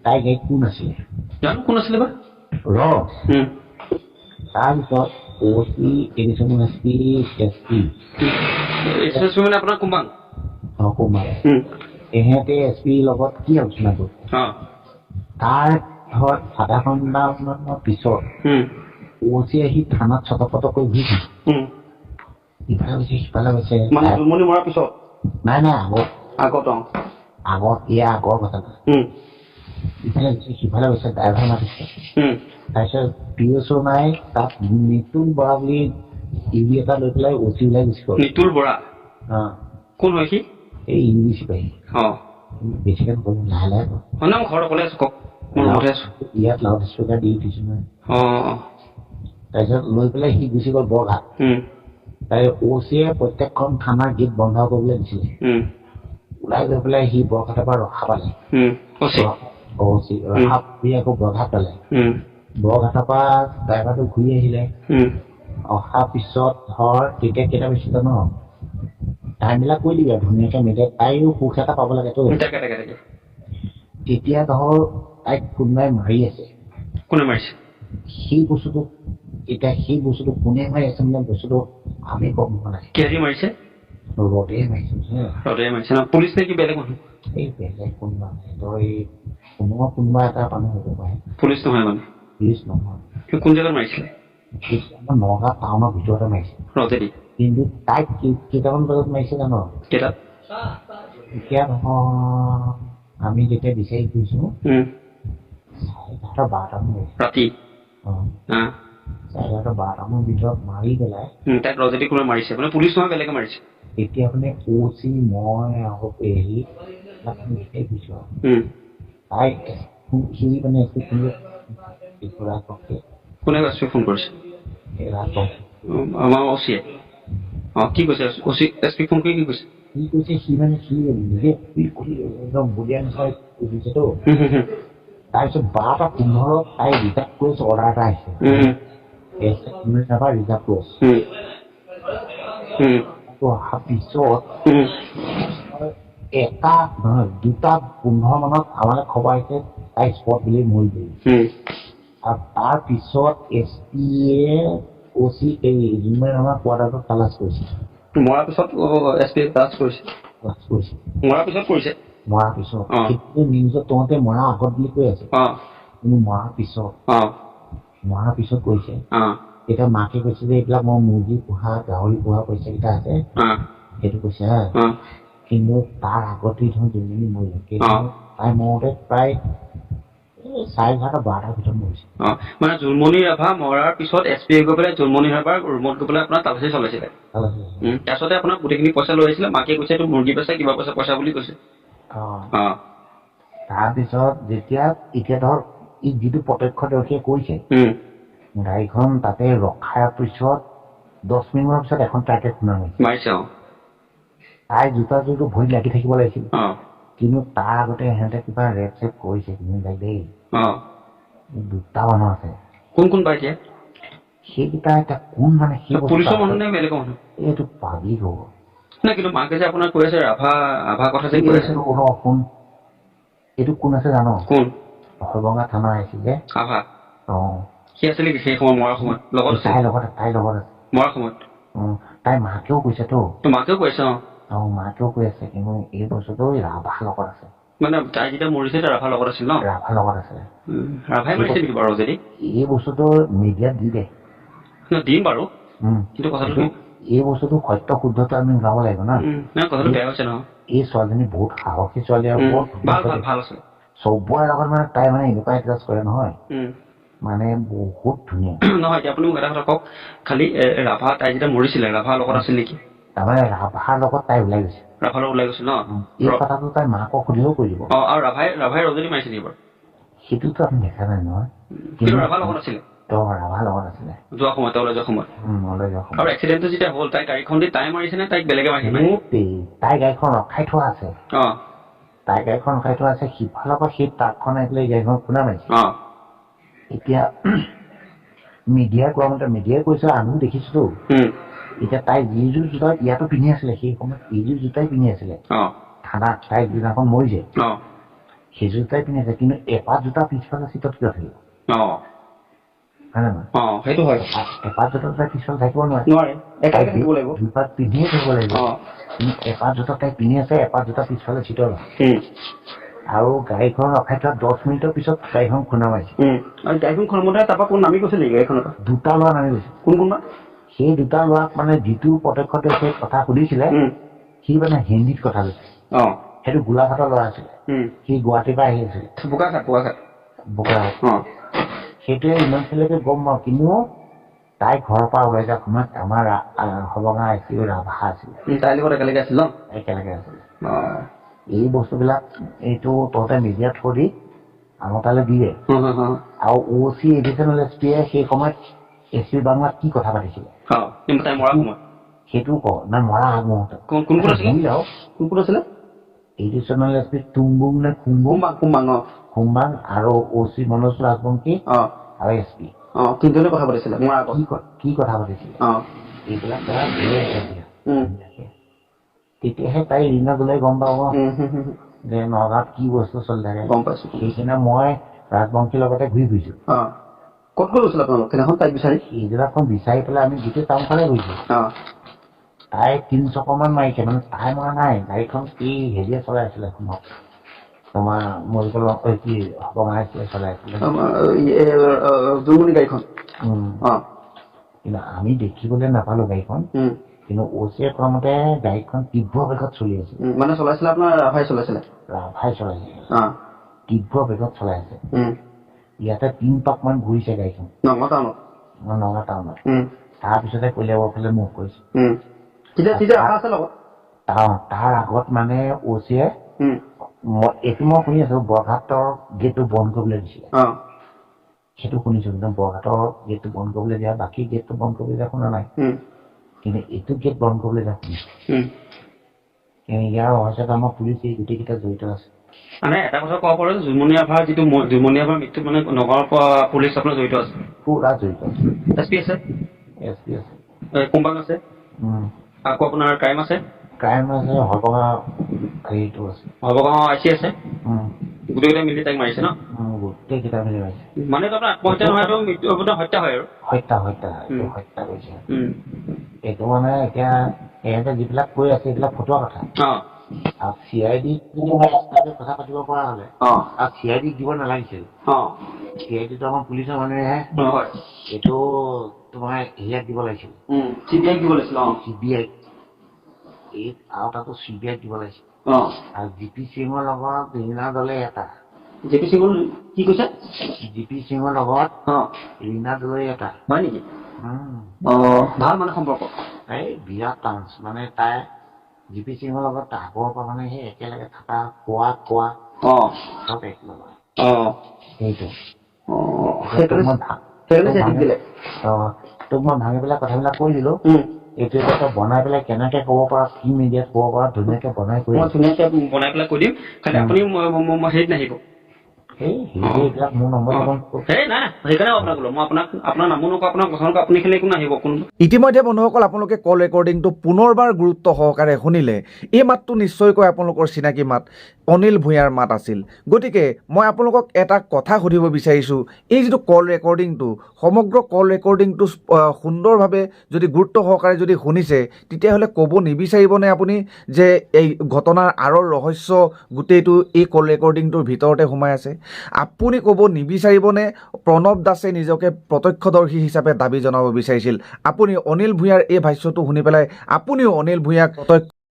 তাই গাড়ীত কোন আছিলে জানো কোন আছিলে বা তাৰপিছত অ'চি এডিশ্যনেল এছপি মানে আপোনাৰ কোম্পান কুমাৰ এহেঁতে এছপিৰ লগত কি আলোচনা কৰিছে তাৰ ধৰ আধা ঘণ্টামানৰ পিছত অ'চি আহি থানাত ছটফট কৰি ঘূৰি ইফালে গৈছে সিফালে গৈছে জুলমনি মৰাৰ পিছত নাই আগত ইয়াৰ আগৰ কথা ইফালে গৈছে সিফালে গৈছে ড্ৰাইভাৰ মাতিছে তাৰপিছত পিঅ'চো নাই তাত নিতুল বৰা বুলি ইউবি এটা লৈ পেলাই অ'চি ওলাই গুচি গ'ল নিতুল বৰা কোন হয় সি এই ইউবি চিপাহী বেছিকে নক'লো লাহে লাহে মই ঘৰত অকলে আছো কওক ইয়াত লাউড স্পীকাৰ দি উঠিছো নহয় তাৰপিছত লৈ পেলাই সি গুচি গ'ল বৰঘাট তাই অ'চিয়ে প্ৰত্যেকখন থানাৰ গেট বন্ধ কৰিবলৈ দিছিলে ওলাই গৈ পেলাই সি বৰঘাটৰ পৰা ৰখা পালে অ'চি ৰখা কৰি আকৌ বৰঘাট পালে বৰঘাটৰ পৰা ড্ৰাইভাৰটো ঘূৰি আহিলে অহাৰ পিছত ধৰ তেতিয়া কেইটা বেছি জানো টাইমবিলাক কৈ দিবি আৰু ধুনীয়াকৈ মিলাই তাইও সুখ এটা পাব লাগেতো তেতিয়া ধৰ তাইক কোনোবাই মাৰি আছে কোনে মাৰিছে সেই বস্তুটো এতিয়া সেই বস্তুটো কোনে মাৰি আছে মানে বস্তুটো আমি গম পোৱা নাই কেজি মাৰিছে ৰদে মাৰিছে ন পুলিচ নে কি বেলেগ মানুহ এই বেলেগ কোনোবা নাই তই কোনোবা এটা মানুহ হ'ব পাৰে পুলিচ নহয় মানে পুলিচ নহয় কোন জেগাত মাৰিছিলে আমাৰ নগাঁও টাউনৰ ভিতৰতে মাৰিছে ৰদেদি কিন্তু তাইক কেইটামান বজাত মাৰিছে জানো কেইটাত এতিয়া নহয় আমি যেতিয়া বিচাৰি ফুৰিছো 11:30 ৰাতি 11:30 ভিতৰত মাৰি পেলাই তাইক ৰজেদি কোনে মাৰিছে মানে পুলিচ নহয় বেলেগে মাৰিছে এতিয়া মানে অ'চি মই আকৌ পেহী বিচাৰি ফুৰিছো তাই সি মানে কোনে ফোন কৰিছে আমাৰ অ'চিয়ে কি কৈছে এছপি ফোন কৰি কি কৈছে কি কৈছে সি মানে সি নিজে একদম বলিয়া নিচাই উঠিছেতো তাৰপিছত 12:15 তাই ৰিজাৰ্ভ ক্ল'জ অৰ্ডাৰ এটা আহিছে ৰিজাৰ্ভ ক্ল'জ অহাৰ পিছত 2:15 মানত আমালৈ খবৰ আহিছে তাই স্পট বুলি মৰি গ'ল আৰু তাৰ পিছত এছ পিয়ে অ'চি এই আমাৰ কোৱাৰ্টাৰটো তালাচ কৰিছে মৰাৰ পিছত এছ পি তালাচ কৰিছে মৰাৰ পিছত কৰিছে কিন্তু নিউজত তহঁতে মৰা আগত বুলি কৈ আছে কিন্তু মৰাৰ পিছত কৈছে এতিয়া মাকে কৈছে যে এইবিলাক মই মুৰ্গী পোহা গাহৰি পোহা পইচা কেইটা আছে সেইটো কৈছে হা কিন্তু তাৰ আগতে ধৰ দুজনী মৰিলে তাই মৰোতে প্ৰায় 11:30-12টাৰ ভিতৰত মৰিছে মানে জুলমনি ৰাভা মৰাৰ পিছত এছ পি গৈ পেলাই জুলমনি ৰাভাৰ ৰুমত গৈ পেলাই আপোনাৰ তালাচী চলাইছিলে তাৰপিছতে আপোনাৰ গোটেইখিনি পইচা লৈ আহিছিলে মাকে কৈছে এইটো মুৰ্গী পইচা কিবা পইচা বুলি কৈছে তাৰপিছত যেতিয়া এতিয়া ধৰ ই যিটো প্ৰত্যক্ষদৰ্শীয়ে কৈছে গাড়ীখন তাতে ৰখাৰ পিছত 10 মিনিটৰ পিছত এখন ট্ৰাকে খুন্দা মাৰিছে তাই জোতাযোৰটো ভৰিত লাগি থাকিব লাগিছিল কিন্তু তাৰ আগতে সিহঁতে কিবা ৰেপ চেপ কৰিছে কিন্তু দেই দুটা মানুহ আছে কোন পাইছে সেইকেইটা এতিয়া কোন মানে সেই পুলিচৰ মানুহ নে বেলেগ মানুহ এইটো পাব্লিক হ'ব না কিন্তু মাকে যে আপোনাৰ কৈ আছে ৰাভা কথা যে কৈ আছে কোন এইটো কোন আছে জানো কোন হৰবঙা থানা আহিছিলে আভা সি আছিলে কি সেই সময় মৰাৰ সময়ত লগত তাইৰ লগত আছে মৰাৰ সময়ত তাই মাকেও কৈছেতো মাকেও কৈছে মাকেও কৈ আছে কিন্তু এই বস্তুটো ৰাভাৰ লগত আছে মানে তাই যেতিয়া মৰিছে তাই ৰাভাৰ লগত আছিল ন ৰাভাৰ লগত আছে ৰাভাই মাৰিছে নেকি বাৰু যদি এই বস্তুটো মিডিয়াত দি দে দিম বাৰু কিন্তু কথাটো এই বস্তুটো সত্য শুদ্ধটো আমি ওলাব লাগিব না কথাটো বেয়া হৈছে নহয় এই ছোৱালীজনী বহুত সাহসী ছোৱালী আৰু বহুত ভাল আছে চবৰে লগত মানে তাই মানে এনেকুৱা এডজাষ্ট কৰে নহয় মানে বহুত ধুনীয়া নহয় এতিয়া আপুনি মোক এটা কথা কওক খালি ৰাভা তাই যেতিয়া মৰিছিলে ৰাভাৰ লগত আছিল নেকি তাৰমানে ৰাভাৰ লগত তাই ওলাই গৈছে ৰাভাৰ লগত ওলাই গৈছিল ন এই কথাটো তাই মাকক সুধিলেও কৈ দিব আৰু ৰাভাই ৰজনী মাৰিছে নেকি বাৰু সেইটোতো আমি দেখা নাই নহয় কিন্তু ৰাভাৰ লগত আছিলে ৰাভাৰ লগত আছিলে যোৱা সময়ত আৰু এক্সিডেণ্টটো যেতিয়া হ'ল তাই গাড়ীখন দি তাই মাৰিছে নে তাইক বেলেগে মাৰিছে তাই গাড়ীখন ৰখাই থোৱা আছে সিফালৰ পৰা সেই ট্ৰাকখন আহি পেলাই গাড়ীখন খুন্দা মাৰিছে এতিয়া মিডিয়াই কোৱা মতে মিডিয়াই কৈছে আমিও দেখিছোতো এতিয়া তাই যিযোৰ জোতা ইয়াতো পিন্ধি আছিলে সেই সময়ত এইযোৰ জোতাই পিন্ধি আছিলে থানাত তাই যিদিনাখন মৰিছে সেইযোৰ জোতাই পিন্ধি আছে, কিন্তু এপাত জোতা পিছফালে চিটত কিয় থাকিব? হয় নে নহয়? সেইটো হয়। এপাত জোতা তাই পিছফালে থাকিব নোৱাৰে, দুপাত পিন্ধিয়ে থাকিব লাগিব। কিন্তু এপাত জোতা তাই পিন্ধি আছে, এপাত জোতা পিছফালে চিটত আৰু গাড়ীখন ৰখাই থোৱা 10 মিনিটৰ পিছত গাড়ীখন খুন্দা মাৰিছে। আৰু গাড়ীখন খুন্দা তাৰপৰা কোন নামি গৈছে নেকি গাড়ীখনৰ পৰা? দুটা ল'ৰা নামি গৈছে। কোনবা? সেই দুটা ল'ৰাক মানে যিটো প্ৰত্যক্ষদৰ্শীয়ে কথা সুধিছিলে সি মানে হিন্দীত কথা কৈছে। সেইটো গোলাঘাটৰ ল'ৰা আছিলে, সি গুৱাহাটীৰ পৰা আহি আছিলে। বোকাঘাট সেইটোৱে ইমানখিনিলৈকে গম পাওঁ, কিন্তু তাই ঘৰৰ পৰা ওলাই যোৱাৰ সময়ত আমাৰ সবঙা আইচিউ ৰাভা আছিলে, তাইৰ লগত একেলগে আছিল ন? একেলগে আছিলে। এই বস্তুবিলাক এইটো তহঁতে মিডিয়াত কৰি আমাৰ তালৈ দিয়ে। আৰু OC এডিচনেল এছপিয়ে সেই সময়ত SP বাংলাত কি কথা পাতিছিলে সেইটো ক না মৰা আগমুহূৰ্তত কোন আছিলে? এডিচনেল এছপি তুংবুং নে খুম্বাং আৰু OC মনোজ ৰাজবংশী আৰু SP তিনিজনে কথা পাতিছিলে। কি কথা পাতিছিলে এইবিলাক তেতিয়াহে তাই ৰীণা গলে গম পাব যে নগাঁৱত কি বস্তু চলি থাকে। গম পাইছো। সেইদিনা মই ৰাজবংশীৰ লগতে ঘূৰি ফুৰিছো। ক'ত গৈছিল আপোনালোক সেইদিনাখন তাইক বিচাৰি? এইবিলাকখন বিচাৰি পেলাই আমি গোটেই টাউনখনে ঘূৰিছো। তাই 3 চকৰমান মাৰিছে, মানে তাই মৰা নাই, গাড়ীখন কি হেৰিয়ে চলাই আছিলে তোমাৰ মৰিকলৰ কি বঙাইছিলে চলাই আছিলে গাড়ীখন। কিন্তু আমি দেখিবলৈ নাপালো গাড়ীখন, কিন্তু OCয়ে কোৱা মতে গাড়ীখন তীব্ৰ বেগত চলি আছে। মানে চলাইছিলে আপোনাৰ ৰাভাই চলাইছিলে? ৰাভাই চলাইছে, তীব্ৰ বেগত চলাই আছে। ইয়াতে 3 পাকমান ঘূৰিছে গাড়ীখন নগাঁও টাউনত। তাৰপিছতে কলিয়াবৰ ফালে মুখ কৰিছে। তাৰ আগত মানে OCয়ে এইটো মই শুনি আছো বৰঘাটৰ গেটটো বন্ধ কৰিবলৈ দিছিলে, সেইটো শুনিছো। কিন্তু বৰঘাটৰ গেটটো বন্ধ কৰিবলৈ দিয়া, বাকী গেটটো বন্ধ কৰিবলৈ দিয়া শুনা নাই, কিন্তু এইটো গেট বন্ধ কৰিবলৈ দিয়া শুনিছো। ইয়াৰ ৰহস্যত আমাৰ পুলিচ এই গোটেইকেইটা জড়িত আছে। মানে এটা কথা ক'ব পাৰো, জুমনীয়া ভাৰ যিটো জুমনীয়া ভাৰ মৃত্যুত মানে নগাঁৱৰ পৰা পুলিচ আপোনাৰ জড়িত আছে? পুৰা জড়িত আছে। SP আছে? SP আছে, কুম্বাং আছে, আকৌ আপোনাৰ ক্ৰাইম আছে, সৰভঙা হেৰিটো আছে, সৰভঙা IC আছে। গোটেইকেইটা মিলি তাইক মাৰিছে ন? গোটেইকেইটা মিলি মাৰিছে। মানে আপোনাৰ আত্মহত্যা নহয়, মৃত্যু হত্যা হয় আৰু হত্যা কৰিছে। এইটো মানে এতিয়া সিহঁতে যিবিলাক কৈ আছে এইবিলাক ফটোৱা কথা। আৰু CID কথা পাতিব পৰা হলে আৰু CID দিব নালাগিছিল। CIDটো আমাৰ পুলিচৰ মানুহেহে, এইটো তোমাৰ হেৰিয়াক দিব লাগিছিল, CBI দিব লাগিছিল। CBI আৰু তাতো CBI দিব লাগিছিল। আৰু GP সিঙৰ লগত ৰীণা দলে এটা। JP সিঙৰ কি কৈছে? GP সিঙৰ লগত ৰীণা দলে এটা। হয় নেকি? ভাল মানে সম্পৰ্ক এই বিৰাট টান্স, মানে তাই GP সিঙৰ লগত আগৰ পৰা মানে সেই একেলগে থকা খোৱা চব এক লগত। সেইটো তোক মই ভাঙি পেলাই কথাবিলাক কৈ দিলো। এইটো এটা বনাই পেলাই কেনেকে ক'ব পাৰা, কি মিডিয়াত ক'ব পাৰা, ধুনীয়াকে বনাই কৈ দিম। খালি আপুনি হেৰিত নাহিব। এইবিলাক মোৰ নম্বৰ ইতিমধ্যে বন্ধুসকল আপোনালোকে কল ৰেকৰ্ডিংটো পুনৰবাৰ গুৰুত্ব সহকাৰে শুনিলে। এই মাতটো নিশ্চয়কৈ আপোনালোকৰ চিনাকি মাত, অনিল ভূঞাৰ মাত আছিল। গতিকে মই আপোনালোকক এটা কথা সুধিব বিচাৰিছোঁ, এই যিটো কল ৰেকৰ্ডিংটো, সমগ্ৰ কল ৰেকৰ্ডিংটো সুন্দৰভাৱে যদি গুৰুত্ব সহকাৰে যদি শুনিছে, তেতিয়াহ'লে ক'ব নিবিচাৰিবনে আপুনি যে এই ঘটনাৰ আঁৰৰ ৰহস্য গোটেইটো এই কল ৰেকৰ্ডিংটোৰ ভিতৰতে সোমাই আছে? আপুনি ক'ব নিবিচাৰিবনে প্ৰণৱ দাসে নিজকে প্ৰত্যক্ষদৰ্শী হিচাপে দাবী জনাব বিচাৰিছিল? আপুনি অনিল ভূঞাৰ এই ভাষ্যটো শুনি পেলাই আপুনিও অনিল ভূঞাক